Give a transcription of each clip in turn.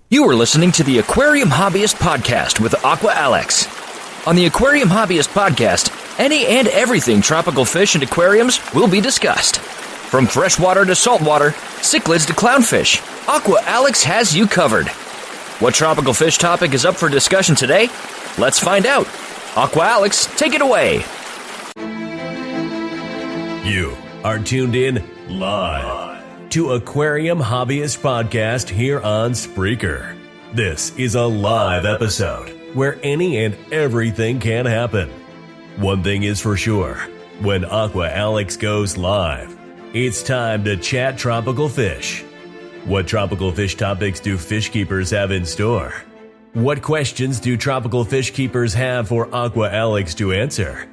You are listening to the Aquarium Hobbyist Podcast with Aqua Alex. On the Aquarium Hobbyist Podcast, any and everything tropical fish and aquariums will be discussed. From freshwater to saltwater, cichlids to clownfish, Aqua Alex has you covered. What tropical fish topic is up for discussion today? Let's find out. Aqua Alex, take it away. You are tuned in live to Aquarium Hobbyist Podcast here on Spreaker. This is a live episode where any and everything can happen. One thing is for sure, when Aqua Alex goes live, it's time to chat tropical fish. What tropical fish topics do fish keepers have in store? What questions do tropical fish keepers have for Aqua Alex to answer?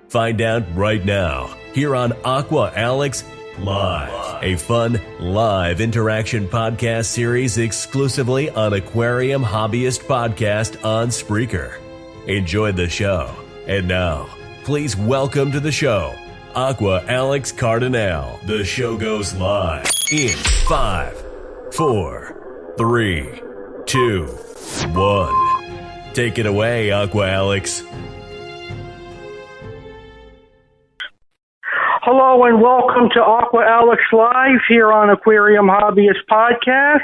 Find out right now here on Aqua Alex Live, a fun live interaction podcast series exclusively on Aquarium Hobbyist Podcast on Spreaker. Enjoy the show. And now, please welcome to the show, Aqua Alex Cardinale. The show goes live in 5, 4, 3, 2, 1. Take it away, Aqua Alex. Hello and welcome to Aqua Alex Live here on Aquarium Hobbyist Podcast,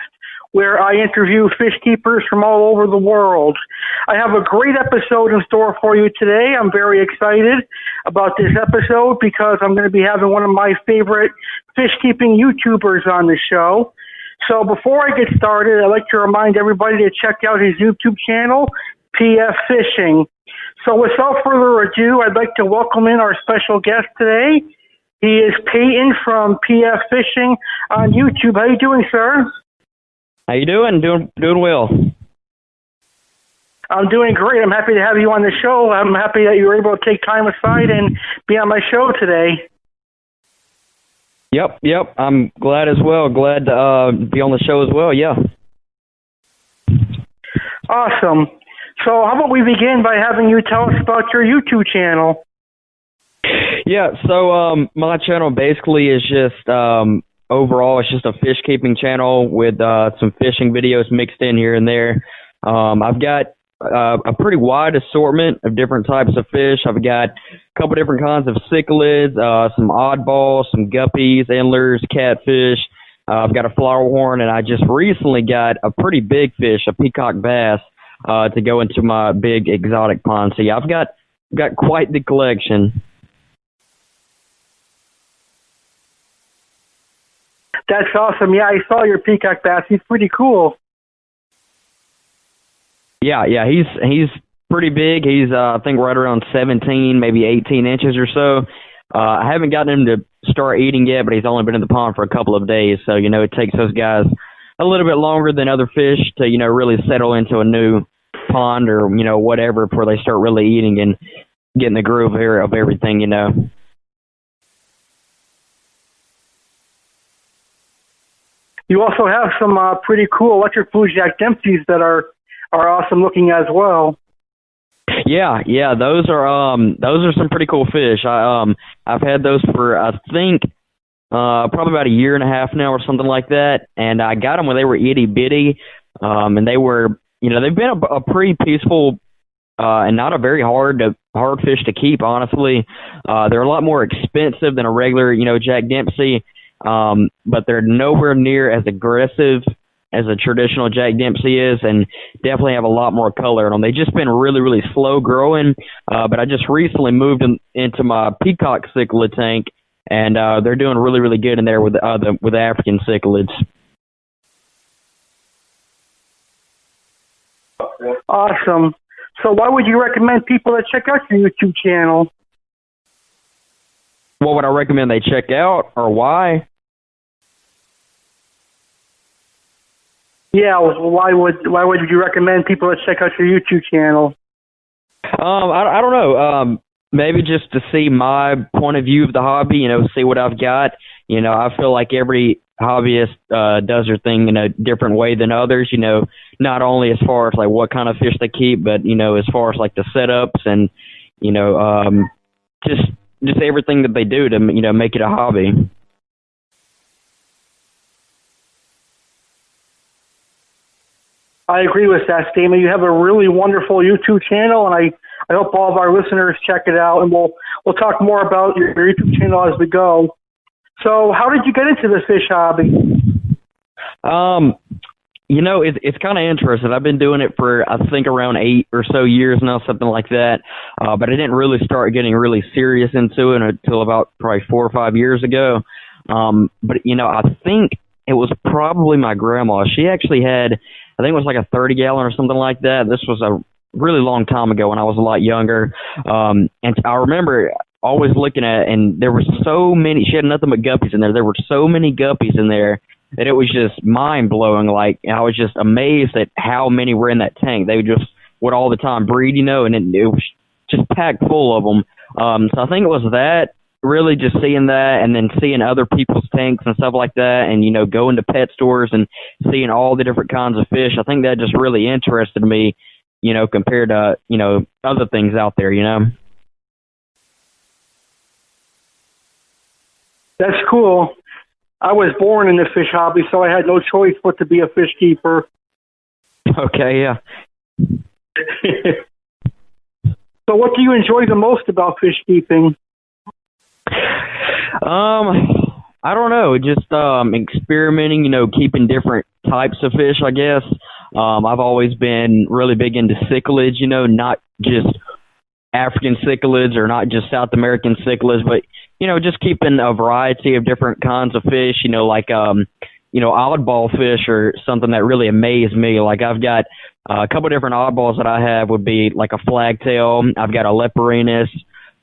where I interview fish keepers from all over the world. I have a great episode in store for you today. I'm very excited about this episode because I'm going to be having one of my favorite fish keeping YouTubers on the show. So before I get started, I'd like to remind everybody to check out his YouTube channel, PF Fishing. So without further ado, I'd like to welcome in our special guest today. He is Payton from PF Fishing on YouTube. How you doing, sir? How you doing? Doing well. I'm doing great. I'm happy to have you on the show. I'm happy that you were able to take time aside and be on my show today. Yep. I'm glad as well. Glad to be on the show as well, yeah. Awesome. So how about we begin by having you tell us about your YouTube channel? Yeah, so my channel basically is just, overall, it's just a fish keeping channel with some fishing videos mixed in here and there. I've got a pretty wide assortment of different types of fish. I've got a couple different kinds of cichlids, some oddballs, some guppies, endlers, catfish. I've got a flower horn, and I just recently got a pretty big fish, a peacock bass, to go into my big exotic pond. So, yeah, I've got quite the collection. That's awesome. Yeah, I saw your peacock bass. He's pretty cool. Yeah, he's pretty big. He's, I think, right around 17, maybe 18 inches or so. I haven't gotten him to start eating yet, but he's only been in the pond for a couple of days. So, it takes those guys a little bit longer than other fish to, really settle into a new pond or, whatever before they start really eating and getting the groove here of everything, You also have some pretty cool electric blue Jack Dempseys that are awesome looking as well. Yeah, those are some pretty cool fish. I've had those for I think probably about a year and a half now or something like that, and I got them when they were itty bitty, and they were they've been a pretty peaceful and not a very hard fish to keep. Honestly, they're a lot more expensive than a regular Jack Dempsey. But they're nowhere near as aggressive as a traditional Jack Dempsey is, and definitely have a lot more color in them. They've just been really, really slow growing, but I just recently moved them into my peacock cichlid tank, and they're doing really, really good in there with the African cichlids. Awesome. So why would you recommend people to check out your YouTube channel? What would I recommend they check out, or why? Yeah, why would you recommend people to check out your YouTube channel? I don't know. Maybe just to see my point of view of the hobby, see what I've got. I feel like every hobbyist does their thing in a different way than others, not only as far as like what kind of fish they keep, but, as far as like the setups and, just everything that they do to, make it a hobby. I agree with that statement. You have a really wonderful YouTube channel, and I hope all of our listeners check it out, and we'll talk more about your YouTube channel as we go. So how did you get into the fish hobby? It's kind of interesting. I've been doing it for, I think, around 8 or so years now, something like that. But I didn't really start getting really serious into it until about probably 4 or 5 years ago. But I think it was probably my grandma. She actually had, I think it was like a 30-gallon or something like that. This was a really long time ago when I was a lot younger. And I remember always looking at it, and there were so many. She had nothing but guppies in there. There were so many guppies in there that it was just mind-blowing. Like, I was just amazed at how many were in that tank. They would all the time breed, and it was just packed full of them. So I think it was that, really just seeing that, and then seeing other people's tanks and stuff like that, and, going to pet stores and seeing all the different kinds of fish. I think that just really interested me, compared to, other things out there, That's cool. I was born in the fish hobby, so I had no choice but to be a fish keeper. Okay, yeah. So what do you enjoy the most about fish keeping? I don't know, just experimenting, keeping different types of fish, I guess. I've always been really big into cichlids, not just African cichlids or not just South American cichlids, but, just keeping a variety of different kinds of fish, like, oddball fish or something that really amazed me. Like, I've got a couple different oddballs that I have would be like a flagtail. I've got a leporinus.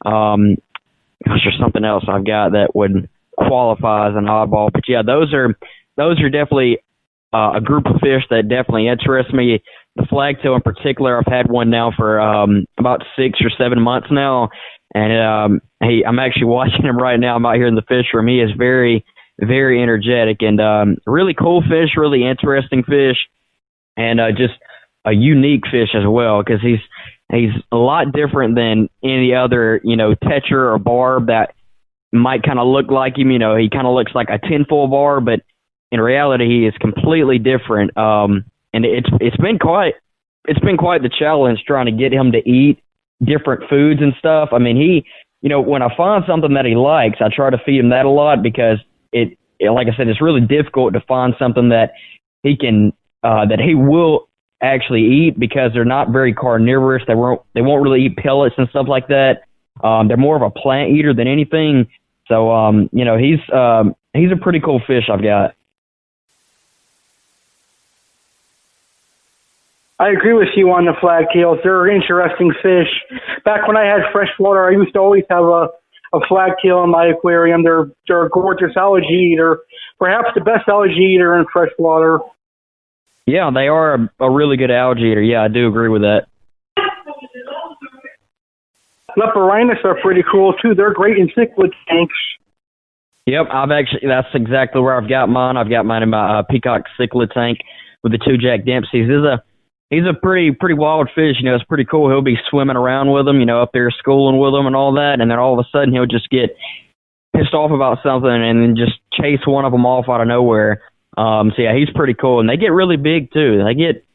There's something else I've got that would qualify as an oddball. But, yeah, those are definitely a group of fish that definitely interest me. The flagtail in particular, I've had one now for about 6 or 7 months now, and I'm actually watching him right now. I'm out here in the fish room. He is very, very energetic and really cool fish, really interesting fish, and just a unique fish as well, because he's a lot different than any other, tetra or barb that might kind of look like him. He kind of looks like a tinfoil barb, but in reality, he is completely different. And it's been quite the challenge trying to get him to eat different foods and stuff. I mean, he, when I find something that he likes, I try to feed him that a lot, because like I said, it's really difficult to find something that he can, that he will actually eat, because they're not very carnivorous. They won't really eat pellets and stuff like that. They're more of a plant eater than anything. So, he's a pretty cool fish I've got. I agree with you on the flagtails. They're interesting fish. Back when I had freshwater, I used to always have a flagtail in my aquarium. They're a gorgeous algae eater, perhaps the best algae eater in freshwater. Yeah, they are a really good algae eater. Yeah, I do agree with that. Leporinus are pretty cool, too. They're great in cichlid tanks. Yep, that's exactly where I've got mine. I've got mine in my peacock cichlid tank with the 2 Jack Dempseys. He's a pretty wild fish. It's pretty cool. He'll be swimming around with them, up there schooling with them and all that, and then all of a sudden he'll just get pissed off about something and then just chase one of them off out of nowhere. So yeah, he's pretty cool, and they get really big too. They get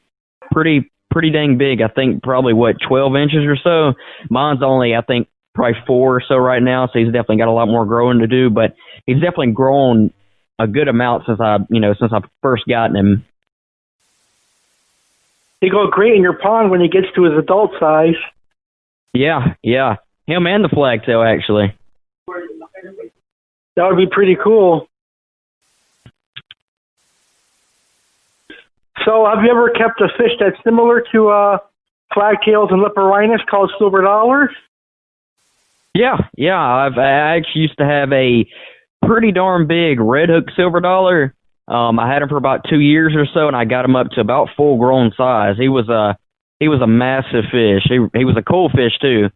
pretty dang big. I think probably 12 inches or so. Mine's only, I think, probably 4 or so right now. So he's definitely got a lot more growing to do, but he's definitely grown a good amount since I've first gotten him. He goes great in your pond when he gets to his adult size. Yeah. Him and the flagtail, actually. That would be pretty cool. So have you ever kept a fish that's similar to flagtails and leporinus called silver dollars? Yeah. I actually used to have a pretty darn big red hook silver dollar. I had him for about 2 years or so, and I got him up to about full-grown size. He was a massive fish. He was a cool fish too.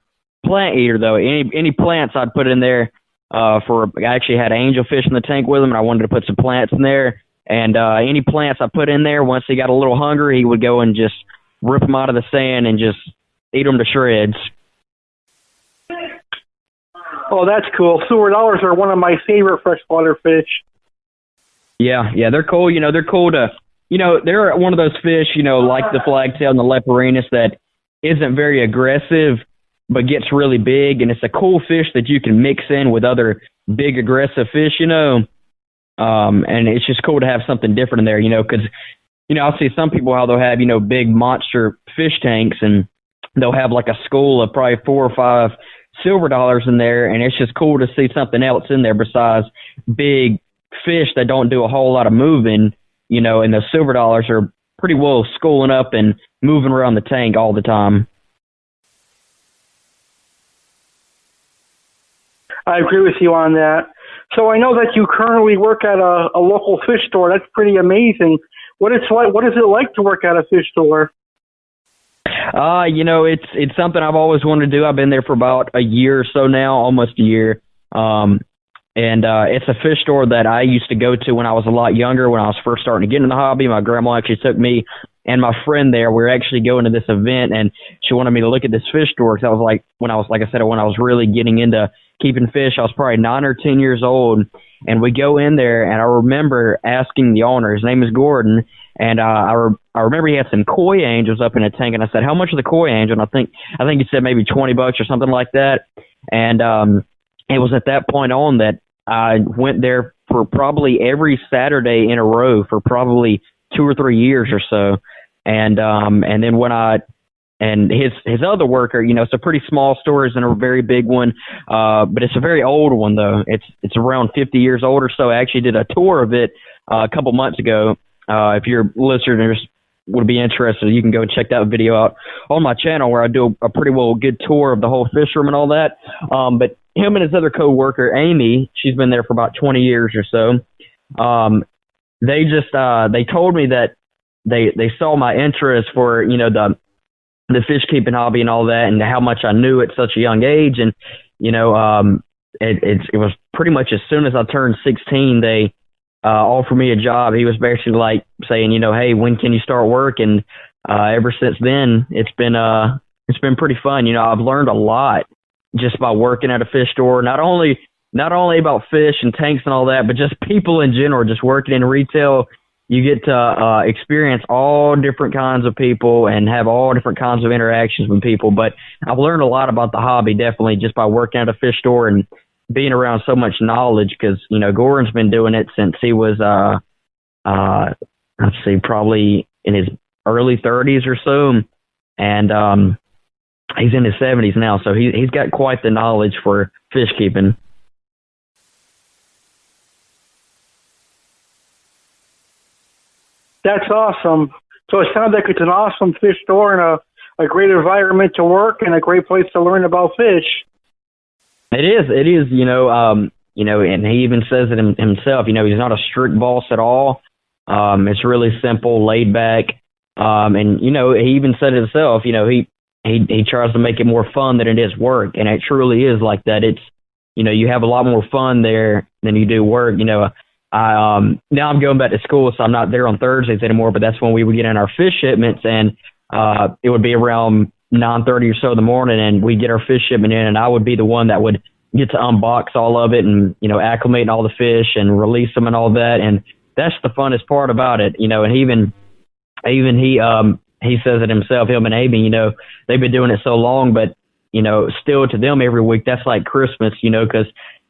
Plant eater though. Any plants I'd put in there. I actually had angelfish in the tank with him, and I wanted to put some plants in there. And any plants I put in there, once he got a little hungry, he would go and just rip them out of the sand and just eat them to shreds. Oh, that's cool. Silver dollars are one of my favorite freshwater fish. Yeah, they're cool. They're cool to they're one of those fish, like the flagtail and the leperinus that isn't very aggressive but gets really big, and it's a cool fish that you can mix in with other big aggressive fish, and it's just cool to have something different in there, because, I'll see some people how they'll have, big monster fish tanks, and they'll have like a school of probably 4 or 5 silver dollars in there, and it's just cool to see something else in there besides big fish that don't do a whole lot of moving, and the silver dollars are pretty well schooling up and moving around the tank all the time. I agree with you on that. So I know that you currently work at a local fish store. That's pretty amazing. What is it like to work at a fish store? It's something I've always wanted to do. I've been there for about a year or so now, almost a year. And it's a fish store that I used to go to when I was a lot younger, when I was first starting to get into the hobby. My grandma actually took me and my friend there. We were actually going to this event, and she wanted me to look at this fish store because I was when I was really getting into keeping fish, I was probably 9 or 10 years old. And we go in there, and I remember asking the owner, his name is Gordon, and I remember he had some koi angels up in a tank, and I said, "How much are the koi angel?" And I think he said maybe $20 or something like that. And it was at that point on that I went there for probably every Saturday in a row for probably 2 or 3 years or so. And then his other worker, it's a pretty small store, isn't a very big one, but it's a very old one though. It's around 50 years old or so. I actually did a tour of it a couple months ago. If your listeners would be interested, you can go check that video out on my channel where I do a pretty good tour of the whole fish room and all that. But him and his other co-worker, Amy, she's been there for about 20 years or so. They told me that they saw my interest for, the fish keeping hobby and all that, and how much I knew at such a young age. And, it was pretty much as soon as I turned 16, they offered me a job. He was basically like saying, "Hey, when can you start work?" And ever since then, it's been pretty fun. I've learned a lot just by working at a fish store, not only about fish and tanks and all that, but just people in general, just working in retail. You get to experience all different kinds of people and have all different kinds of interactions with people. But I've learned a lot about the hobby, definitely, just by working at a fish store and being around so much knowledge, because, Gordon's been doing it since he was, probably in his early 30s or so. And he's in his 70s now, so he's got quite the knowledge for fish keeping. That's awesome. So it sounds like it's an awesome fish store and a great environment to work and a great place to learn about fish. It is, and he even says it himself, he's not a strict boss at all. It's really simple, laid back. And, he even said it himself, he tries to make it more fun than it is work. And it truly is like that. It's, you have a lot more fun there than you do work. Now I'm going back to school, so I'm not there on Thursdays anymore, but that's when we would get in our fish shipments, and it would be around 9:30 or so in the morning, and we'd get our fish shipment in, and I would be the one that would get to unbox all of it and, acclimate all the fish and release them and all that. And that's the funnest part about it, and he says it himself, him and Amy, they've been doing it so long, but, still to them every week, that's like Christmas, because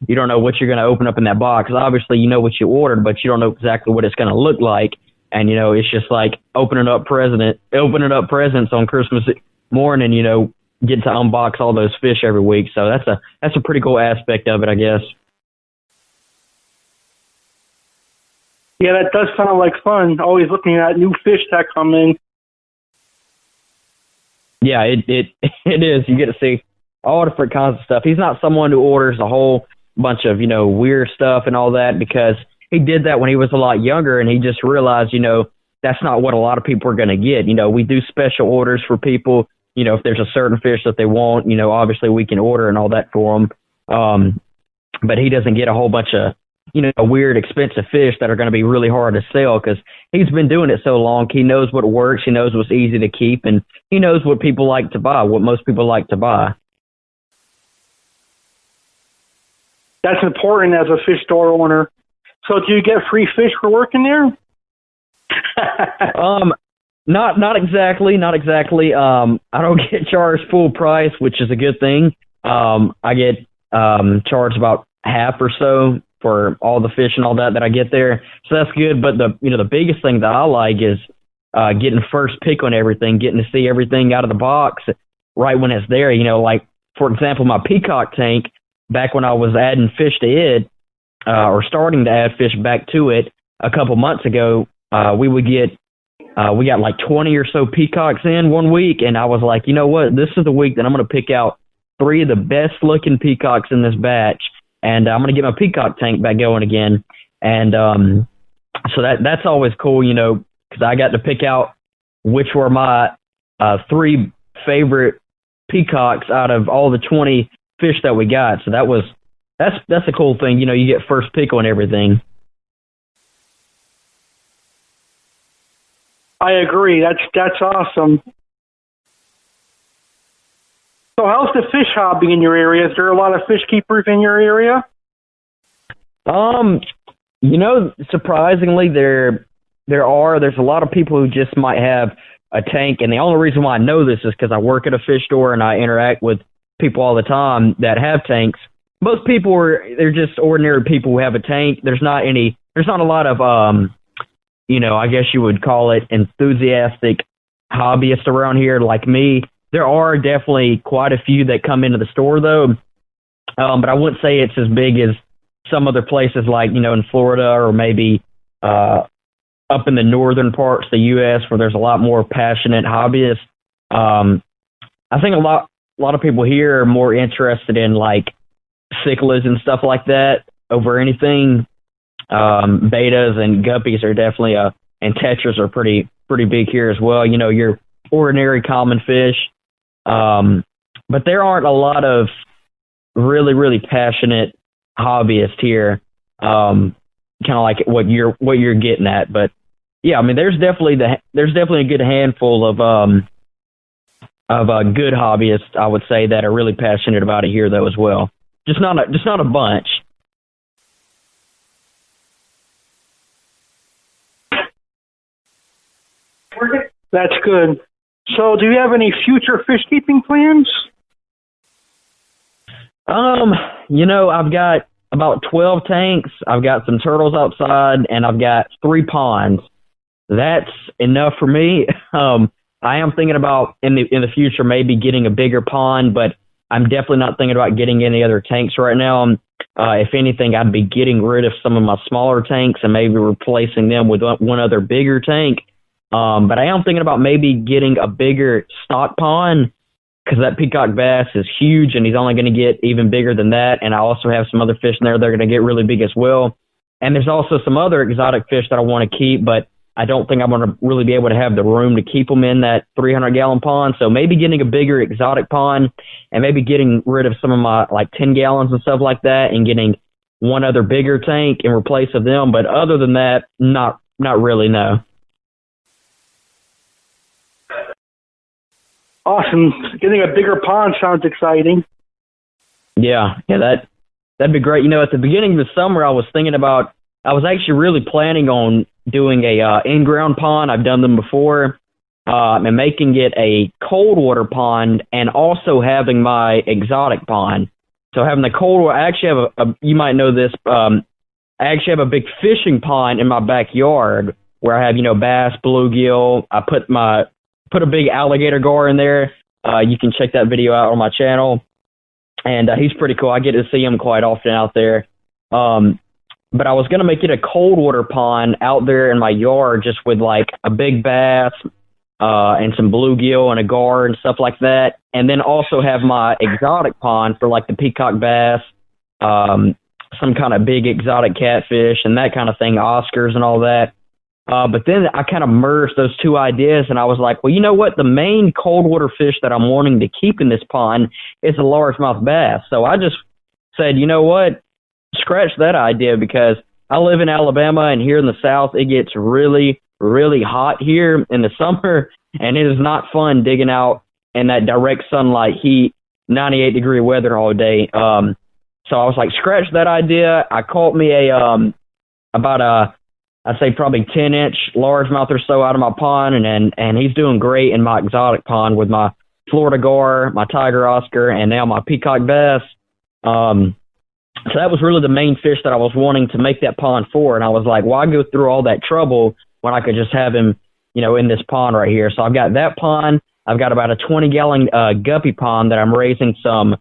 you don't know what you're going to open up in that box. Obviously, you know what you ordered, but you don't know exactly what it's going to look like. And, it's just like opening up presents on Christmas morning, getting to unbox all those fish every week. So that's a pretty cool aspect of it, I guess. Yeah, that does sound like fun. Always looking at new fish that come in. Yeah, it is. You get to see all different kinds of stuff. He's not someone who orders a whole bunch of, weird stuff and all that, because he did that when he was a lot younger, and he just realized, that's not what a lot of people are going to get. We do special orders for people. If there's a certain fish that they want, obviously we can order and all that for them. But he doesn't get a whole bunch of, weird, expensive fish that are going to be really hard to sell, because he's been doing it so long. He knows what works. He knows what's easy to keep, and he knows what people like to buy, what most people like to buy. That's important as a fish store owner. So do you get free fish for working there? Not exactly. I don't get charged full price, which is a good thing. I get charged about half or so for all the fish and all that I get there, so that's good. But the biggest thing that I like is getting first pick on everything, getting to see everything out of the box right when it's there. Like for example, my peacock tank, back when I was adding fish to it, or starting to add fish back to it a couple months ago, we got like 20 or so peacocks in one week, and I was like, you know what? This is the week that I'm going to pick out 3 of the best looking peacocks in this batch, and I'm going to get my peacock tank back going again. And so that's always cool, because I got to pick out which were my 3 favorite peacocks out of all the 20 fish that we got. So that's a cool thing. You get first pick on everything. I agree. That's awesome. So how's the fish hobby in your area? Is there a lot of fish keepers in your area? Surprisingly, there's a lot of people who just might have a tank, and the only reason why I know this is because I work at a fish store and I interact with people all the time that have tanks. Most people they're just ordinary people who have a tank. There's not a lot of I guess you would call it enthusiastic hobbyists around here like me. There are definitely quite a few that come into the store though, but I wouldn't say it's as big as some other places like in Florida or maybe up in the northern parts of the U.S. where there's a lot more passionate hobbyists. I think a lot of people here are more interested in like cichlids and stuff like that over anything. Betas and guppies are definitely and tetras are pretty big here as well. Your ordinary common fish, but there aren't a lot of really, really passionate hobbyists here. Kind of like what you're getting at, but yeah, I mean, there's definitely a good handful of good hobbyists, I would say, that are really passionate about it here though as well. Just not a bunch. That's good. So do you have any future fish keeping plans? I've got about 12 tanks. I've got some turtles outside, and I've got 3 ponds. That's enough for me. I am thinking about in the future maybe getting a bigger pond, but I'm definitely not thinking about getting any other tanks right now. If anything, I'd be getting rid of some of my smaller tanks and maybe replacing them with one other bigger tank. But I am thinking about maybe getting a bigger stock pond because that peacock bass is huge and he's only going to get even bigger than that. And I also have some other fish in there that are going to get really big as well. And there's also some other exotic fish that I want to keep, but I don't think I'm going to really be able to have the room to keep them in that 300-gallon pond. So maybe getting a bigger exotic pond and maybe getting rid of some of my like 10 gallons and stuff like that and getting one other bigger tank in replace of them. But other than that, not really, no. Awesome. Getting a bigger pond sounds exciting. Yeah, that'd be great. At the beginning of the summer, I was actually really planning on doing a in-ground pond. I've done them before, and making it a cold water pond and also having my exotic pond. So having the cold water, I actually have you might know this, I actually have a big fishing pond in my backyard where I have, bass, bluegill. I put a big alligator gar in there. You can check that video out on my channel. And he's pretty cool. I get to see him quite often out there. But I was going to make it a cold water pond out there in my yard just with like a big bass and some bluegill and a gar and stuff like that. And then also have my exotic pond for like the peacock bass, some kind of big exotic catfish and that kind of thing, Oscars and all that. But then I kind of merged those two ideas, and I was like, well, you know what? The main cold water fish that I'm wanting to keep in this pond is a largemouth bass. So I just said, you know what? Scratch that idea because I live in Alabama, and here in the South, it gets really, really hot here in the summer, and it is not fun digging out in that direct sunlight heat, 98-degree weather all day. So I was like, scratch that idea. I caught me about I'd say probably 10-inch largemouth or so out of my pond, and he's doing great in my exotic pond with my Florida gar, my tiger Oscar, and now my peacock bass. So that was really the main fish that I was wanting to make that pond for, and I was like, why go through all that trouble when I could just have him, in this pond right here? So I've got that pond. I've got about a 20-gallon guppy pond that I'm raising some,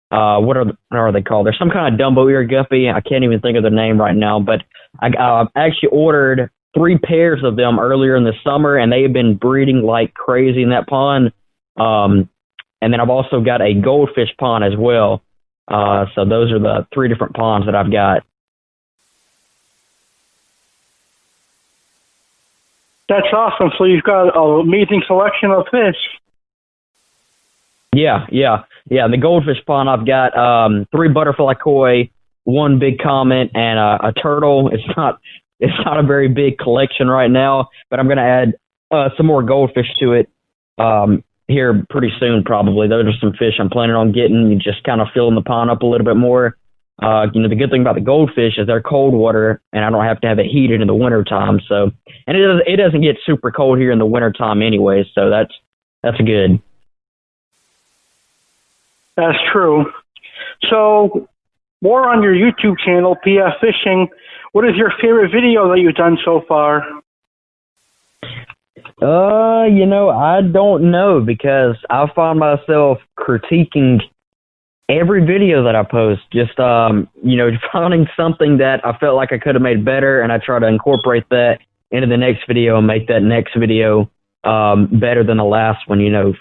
what are they called? There's some kind of Dumbo ear guppy. I can't even think of their name right now, but I actually ordered 3 pairs of them earlier in the summer, and they have been breeding like crazy in that pond. And then I've also got a goldfish pond as well. So those are the 3 different ponds that I've got. That's awesome. So you've got an amazing selection of fish. Yeah. The goldfish pond, I've got 3 butterfly koi, 1 big comet, and a turtle. It's not a very big collection right now, but I'm going to add some more goldfish to it here pretty soon, probably. Those are some fish I'm planning on getting, just kind of filling the pond up a little bit more. The good thing about the goldfish is they're cold water, and I don't have to have it heated in the wintertime. So, and it doesn't get super cold here in the wintertime anyway, so that's good. That's true. So, more on your YouTube channel, PF Fishing. What is your favorite video that you've done so far? I don't know, because I find myself critiquing every video that I post. Just, finding something that I felt like I could have made better, and I try to incorporate that into the next video and make that next video better than the last one,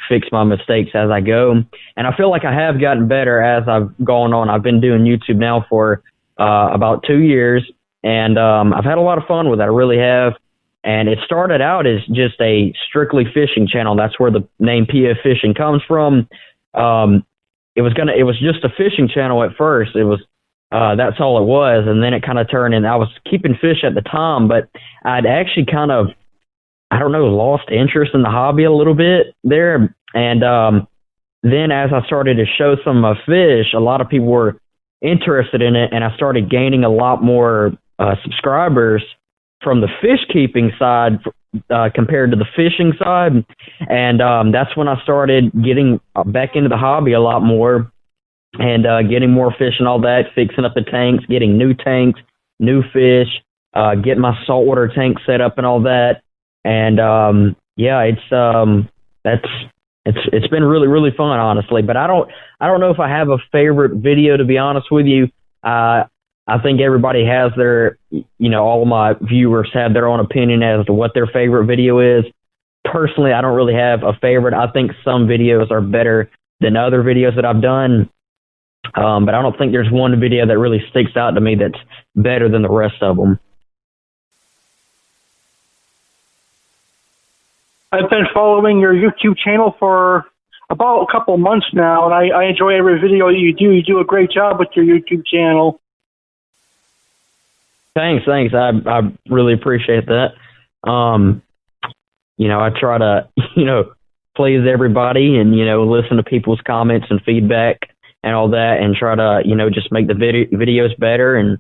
fix my mistakes as I go. And I feel like I have gotten better as I've gone on. I've been doing YouTube now for about 2 years, and I've had a lot of fun with it. I really have. And it started out as just a strictly fishing channel. That's where the name PF Fishing comes from. It was just a fishing channel at first. It was that's all it was, and then it kind of turned. And I was keeping fish at the time, but I'd actually kind of, lost interest in the hobby a little bit there. And then as I started to show some of my fish, a lot of people were interested in it, and I started gaining a lot more subscribers from the fish keeping side compared to the fishing side. And that's when I started getting back into the hobby a lot more, and getting more fish and all that, fixing up the tanks, getting new tanks, new fish, getting my saltwater tank set up and all that. And it's been really, really fun, honestly. But I don't know if I have a favorite video, to be honest with you. I think everybody has their, all of my viewers have their own opinion as to what their favorite video is. Personally, I don't really have a favorite. I think some videos are better than other videos that I've done. But I don't think there's one video that really sticks out to me that's better than the rest of them. I've been following your YouTube channel for about a couple months now, and I enjoy every video you do. You do a great job with your YouTube channel. Thanks. I really appreciate that. I try to, please everybody and, listen to people's comments and feedback and all that, and try to, just make the videos better and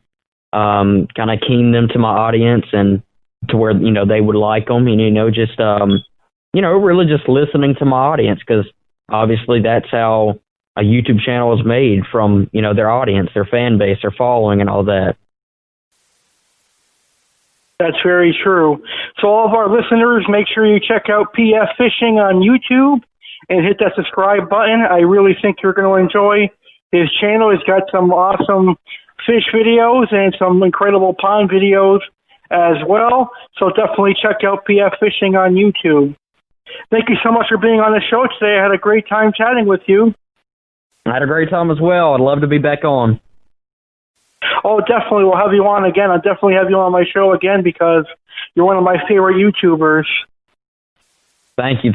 kind of keen them to my audience and to where, they would like them, and, just, really just listening to my audience, because obviously that's how a YouTube channel is made, from, their audience, their fan base, their following and all that. That's very true. So all of our listeners, make sure you check out PF Fishing on YouTube and hit that subscribe button. I really think you're going to enjoy his channel. He's got some awesome fish videos and some incredible pond videos as well. So definitely check out PF Fishing on YouTube. Thank you so much for being on the show today. I had a great time chatting with you. I had a great time as well. I'd love to be back on. Oh, definitely. We'll have you on again. I'll definitely have you on my show again, because you're one of my favorite YouTubers. Thank you.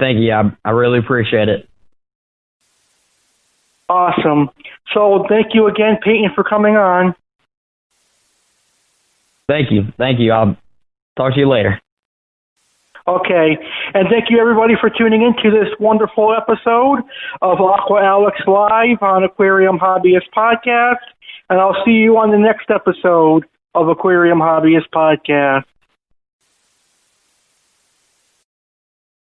I really appreciate it. Awesome. So thank you again, Payton, for coming on. Thank you. I'll talk to you later. Okay. And thank you, everybody, for tuning in to this wonderful episode of Aqua Alex Live on Aquarium Hobbyist Podcast. And I'll see you on the next episode of Aquarium Hobbyist Podcast.